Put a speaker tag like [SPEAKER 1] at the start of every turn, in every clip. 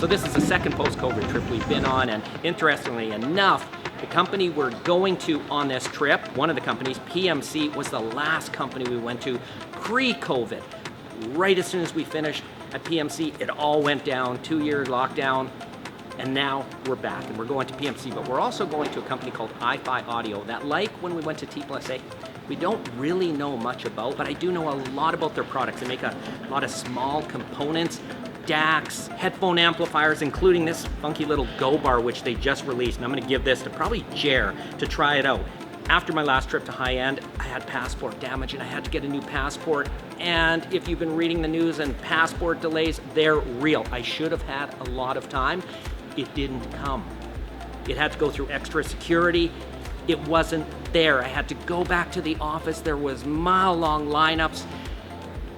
[SPEAKER 1] So this is the second post-COVID trip we've been on, and interestingly enough, the company we're going to on this trip, one of the companies, PMC, was the last company we went to pre-COVID. Right as soon as we finished at PMC, it all went down, 2-year lockdown, and now we're back and we're going to PMC, but we're also going to a company called iFi Audio that, like when we went to T+A, we don't really know much about, but I do know a lot about their products. They make a lot of small components, DACs, headphone amplifiers, including this funky little Go bar which they just released, and I'm gonna give this to probably Jer to try it out. After my last trip to high end, I had passport damage and I had to get a new passport. And if you've been reading the news and passport delays, they're real. I should have had a lot of time. It didn't come. It had to go through extra security. It wasn't there. I had to go back to the office. There was mile-long lineups.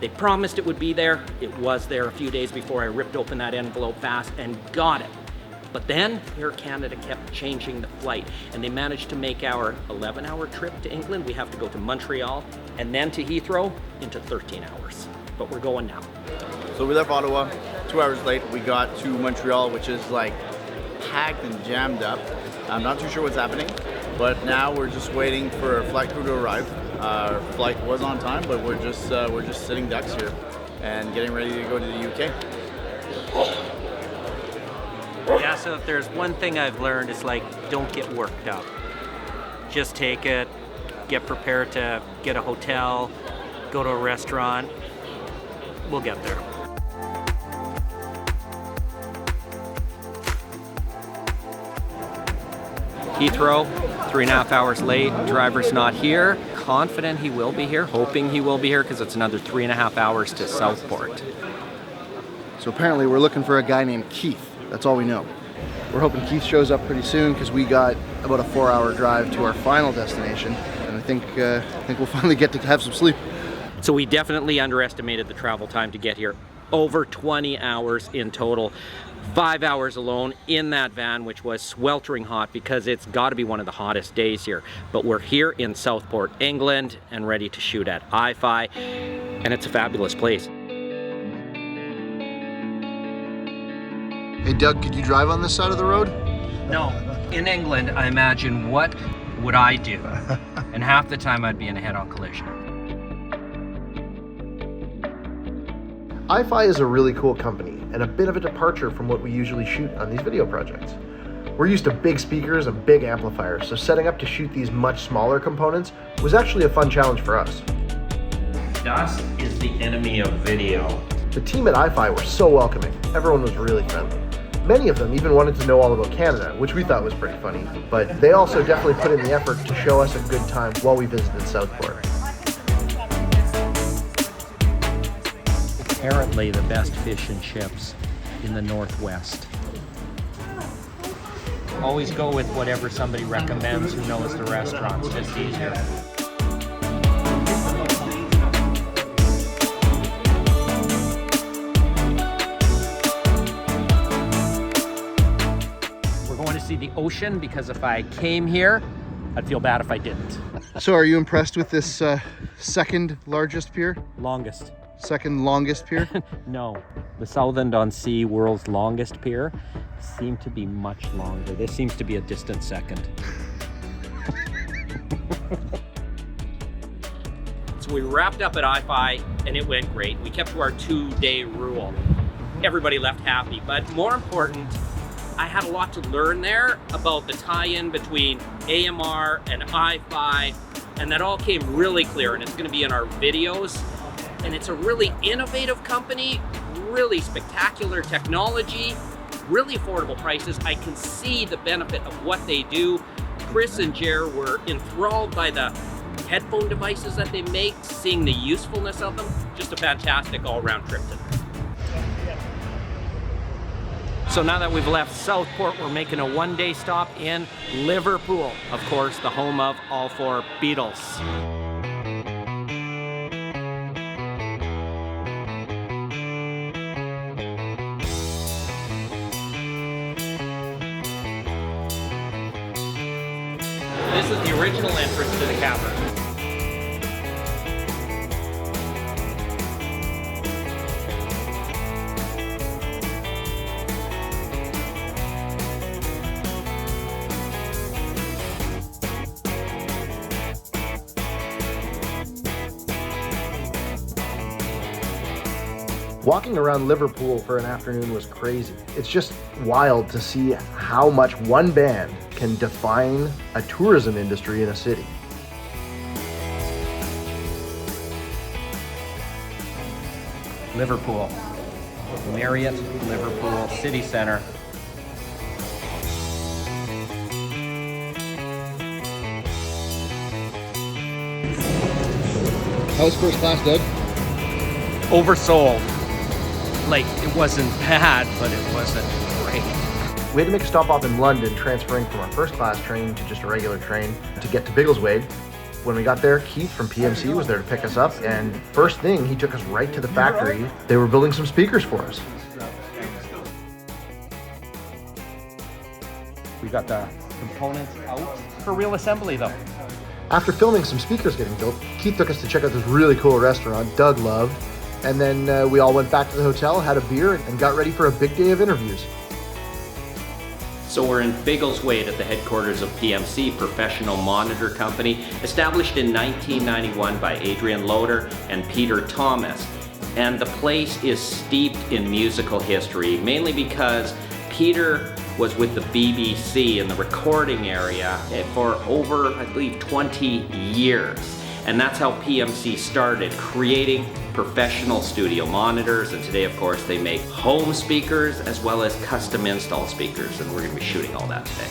[SPEAKER 1] They promised it would be there. It was there a few days before I ripped open that envelope fast and got it. But then Air Canada kept changing the flight, and they managed to make our 11-hour trip to England. We have to go to Montreal and then to Heathrow into 13 hours. But we're going now.
[SPEAKER 2] So we left Ottawa 2 hours late. We got to Montreal, which is like packed and jammed up. I'm not too sure what's happening, but now we're just waiting for a flight crew to arrive. Our flight was on time, but we're just sitting ducks here and getting ready to go to the UK.
[SPEAKER 1] Yeah, so if there's one thing I've learned, it's like, don't get worked up. Just take it, get prepared to get a hotel, go to a restaurant. We'll get there. Heathrow, 3.5 hours late, driver's not here. Confident he will be here, hoping he will be here, because it's another 3.5 hours to Southport.
[SPEAKER 3] So apparently we're looking for a guy named Keith. That's all we know. We're hoping Keith shows up pretty soon because we got about a 4-hour drive to our final destination, and I think we'll finally get to have some sleep.
[SPEAKER 1] So we definitely underestimated the travel time to get here. Over 20 hours in total. 5 hours alone in that van, which was sweltering hot because it's got to be one of the hottest days here. But we're here in Southport, England, and ready to shoot at iFi, and it's a fabulous place.
[SPEAKER 3] Hey Doug, could you drive on this side of the road?
[SPEAKER 1] No. In England, I imagine, what would I do? And half the time I'd be in a head-on collision.
[SPEAKER 4] iFi is a really cool company and a bit of a departure from what we usually shoot on these video projects. We're used to big speakers and big amplifiers, so setting up to shoot these much smaller components was actually a fun challenge for us.
[SPEAKER 1] Dust is the enemy of video.
[SPEAKER 4] The team at iFi were so welcoming. Everyone was really friendly. Many of them even wanted to know all about Canada, which we thought was pretty funny, but they also definitely put in the effort to show us a good time while we visited Southport.
[SPEAKER 1] Apparently the best fish and chips in the Northwest. Always go with whatever somebody recommends who knows the restaurants, just easier. We're going to see the ocean because if I came here, I'd feel bad if I didn't.
[SPEAKER 3] So are you impressed with this second largest pier?
[SPEAKER 1] Longest.
[SPEAKER 3] Second longest pier?
[SPEAKER 1] No, the Southend-on-Sea, world's longest pier, seem to be much longer. This seems to be a distant second. So we wrapped up at iFi and it went great. We kept to our 2-day rule. Everybody left happy, but more important, I had a lot to learn there about the tie-in between AMR and iFi, and that all came really clear, and it's going to be in our videos. And it's a really innovative company, really spectacular technology, really affordable prices. I can see the benefit of what they do. Chris and Jer were enthralled by the headphone devices that they make, seeing the usefulness of them. Just a fantastic all-round trip today. So now that we've left Southport, we're making a 1-day stop in Liverpool. Of course, the home of all 4 Beatles. This is the original entrance to the cavern.
[SPEAKER 4] Walking around Liverpool for an afternoon was crazy. It's just wild to see how much one band can define a tourism industry in a city.
[SPEAKER 1] Liverpool, Marriott, Liverpool City Center.
[SPEAKER 3] How was first class, Doug?
[SPEAKER 1] Oversold. Like, it wasn't bad, but it wasn't great.
[SPEAKER 4] We had to make a stop off in London, transferring from our first class train to just a regular train to get to Biggleswade. When we got there, Keith from PMC was there to pick us up, and first thing, he took us right to the factory. They were building some speakers for us.
[SPEAKER 1] We got the components out for real assembly though.
[SPEAKER 4] After filming some speakers getting built, Keith took us to check out this really cool restaurant Doug loved, and then we all went back to the hotel, had a beer, and got ready for a big day of interviews.
[SPEAKER 1] So we're in Biggleswade at the headquarters of PMC, professional monitor company, established in 1991 by Adrian Loader and Peter Thomas. And the place is steeped in musical history, mainly because Peter was with the BBC in the recording area for over, I believe, 20 years. And that's how PMC started, creating professional studio monitors. And today, of course, they make home speakers as well as custom install speakers. And we're gonna be shooting all that today.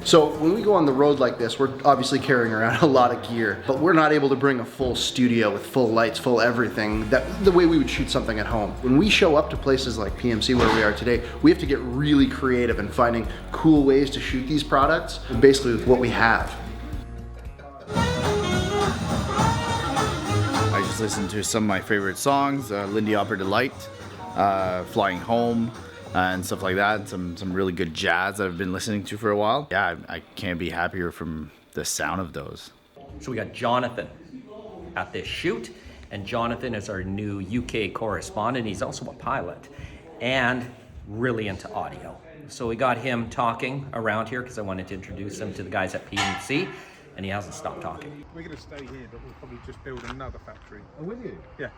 [SPEAKER 3] So when we go on the road like this, we're obviously carrying around a lot of gear, but we're not able to bring a full studio with full lights, full everything, the way we would shoot something at home. When we show up to places like PMC where we are today, we have to get really creative in finding cool ways to shoot these products, basically with what we have.
[SPEAKER 2] I just listened to some of my favorite songs, Lindy Opera Delight, Flying Home, and stuff like that. Some really good jazz that I've been listening to for a while. Yeah, I can't be happier from the sound of those.
[SPEAKER 1] So we got Jonathan at this shoot, and Jonathan is our new UK correspondent. He's also a pilot and really into audio. So we got him talking around here because I wanted to introduce him to the guys at PMC, and he hasn't stopped talking.
[SPEAKER 5] We're going to stay here, but we'll probably just build another factory.
[SPEAKER 4] Oh, will you?
[SPEAKER 5] Yeah.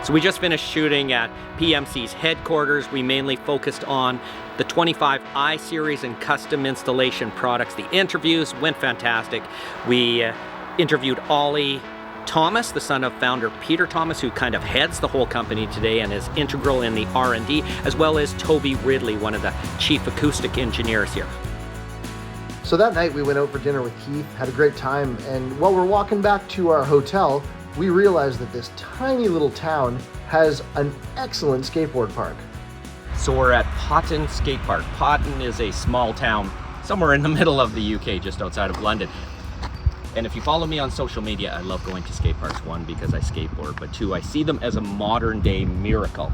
[SPEAKER 1] So we just finished shooting at PMC's headquarters. We mainly focused on the 25i series and custom installation products. The interviews went fantastic. We interviewed Ollie Thomas, the son of founder Peter Thomas, who kind of heads the whole company today and is integral in the R&D, as well as Toby Ridley, one of the chief acoustic engineers here.
[SPEAKER 4] So that night we went out for dinner with Keith, had a great time, and while we're walking back to our hotel, we realized that this tiny little town has an excellent skateboard park.
[SPEAKER 1] So we're at Potton Skate Park. Potton is a small town somewhere in the middle of the UK, just outside of London. And if you follow me on social media, I love going to skate parks. One, because I skateboard, but two, I see them as a modern day miracle.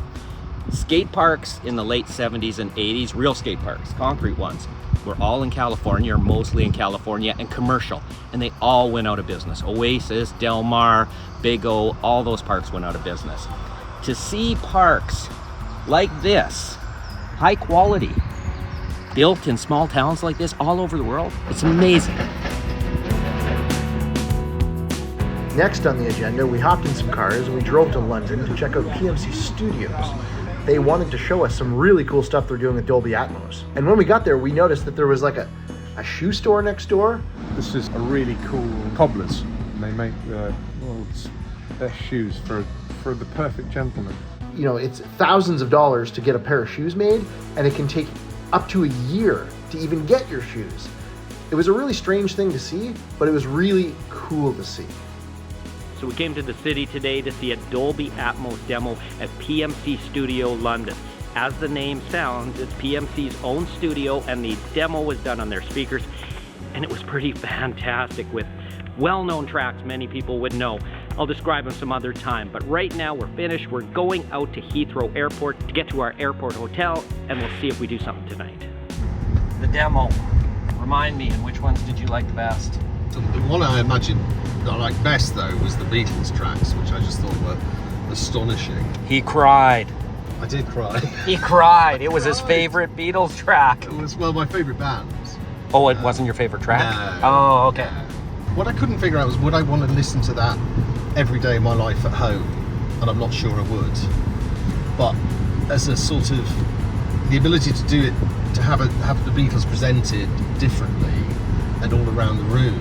[SPEAKER 1] Skate parks in the late 70s and 80s, real skate parks, concrete ones, were all in California, or mostly in California, and commercial, and they all went out of business. Oasis, Del Mar, Big O, all those parks went out of business. To see parks like this, high quality, built in small towns like this all over the world, it's amazing.
[SPEAKER 4] Next on the agenda, we hopped in some cars and we drove to London to check out PMC Studios. They wanted to show us some really cool stuff they're doing with Dolby Atmos. And when we got there, we noticed that there was like a shoe store next door.
[SPEAKER 5] This is a really cool cobblers. They make the world's best shoes for the perfect gentleman.
[SPEAKER 4] You know, it's thousands of dollars to get a pair of shoes made, and it can take up to a year to even get your shoes. It was a really strange thing to see, but it was really cool to see.
[SPEAKER 1] So we came to the city today to see a Dolby Atmos demo at PMC Studio London. As the name sounds, it's PMC's own studio, and the demo was done on their speakers, and it was pretty fantastic with well-known tracks many people would know. I'll describe them some other time, but right now we're finished. We're going out to Heathrow Airport to get to our airport hotel, and we'll see if we do something tonight. The demo, remind me, and which ones did you like the best?
[SPEAKER 6] The one I imagine that I liked best though was the Beatles tracks, which I just thought were astonishing.
[SPEAKER 1] He cried.
[SPEAKER 6] I did cry.
[SPEAKER 1] He cried. It was his favorite Beatles track.
[SPEAKER 6] It was, well, my favourite band.
[SPEAKER 1] Oh, it wasn't your favorite track?
[SPEAKER 6] No.
[SPEAKER 1] Oh, okay.
[SPEAKER 6] What I couldn't figure out was, would I want to listen to that every day of my life at home, and I'm not sure I would. But as a sort of the ability to do it, to have the Beatles presented differently and all around the room,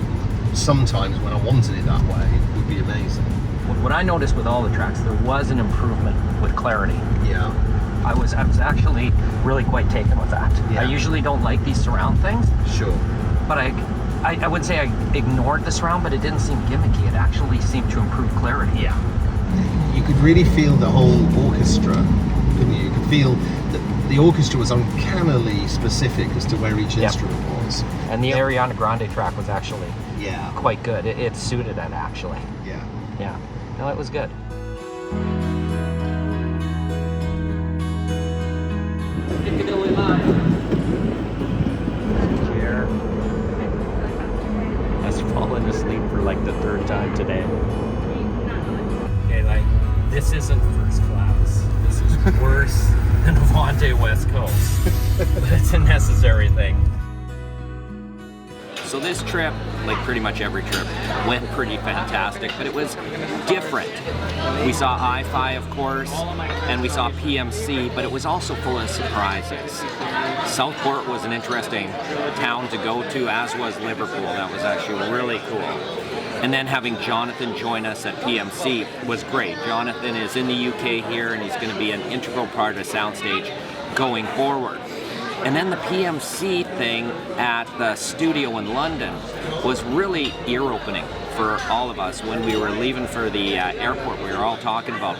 [SPEAKER 6] sometimes when I wanted it that way, would be amazing.
[SPEAKER 1] What I noticed with all the tracks, there was an improvement with clarity.
[SPEAKER 6] Yeah.
[SPEAKER 1] I was actually really quite taken with that.
[SPEAKER 6] Yeah.
[SPEAKER 1] I usually don't like these surround things,
[SPEAKER 6] Sure.
[SPEAKER 1] but I would say I ignored the surround, but it didn't seem gimmicky. It actually seemed to improve clarity.
[SPEAKER 6] Yeah. You could really feel the whole orchestra, couldn't you? You could feel that the orchestra was uncannily specific as to where each instrument was.
[SPEAKER 1] And the Ariana Grande track was actually
[SPEAKER 6] Yeah.
[SPEAKER 1] quite good. It suited it, actually.
[SPEAKER 6] Yeah.
[SPEAKER 1] Yeah. No, it was good. Piccadilly Live. Chair has fallen asleep for like the 3rd time today. Okay, like, this isn't first class. This is worse than Avante West Coast. But it's a necessary thing. So this trip, like pretty much every trip, went pretty fantastic, but it was different. We saw iFi, of course, and we saw PMC, but it was also full of surprises. Southport was an interesting town to go to, as was Liverpool. That was actually really cool. And then having Jonathan join us at PMC was great. Jonathan is in the UK here, and he's going to be an integral part of SoundStage going forward. And then the PMC thing at the studio in London was really ear-opening for all of us. When we were leaving for the airport, we were all talking about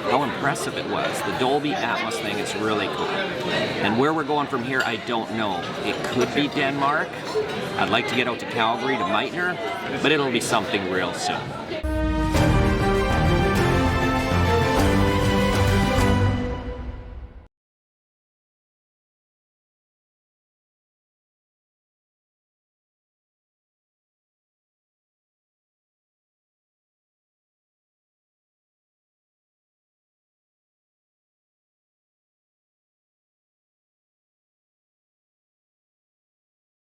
[SPEAKER 1] how impressive it was. The Dolby Atmos thing is really cool. And where we're going from here, I don't know. It could be Denmark. I'd like to get out to Calgary, to Meitner, but it'll be something real soon.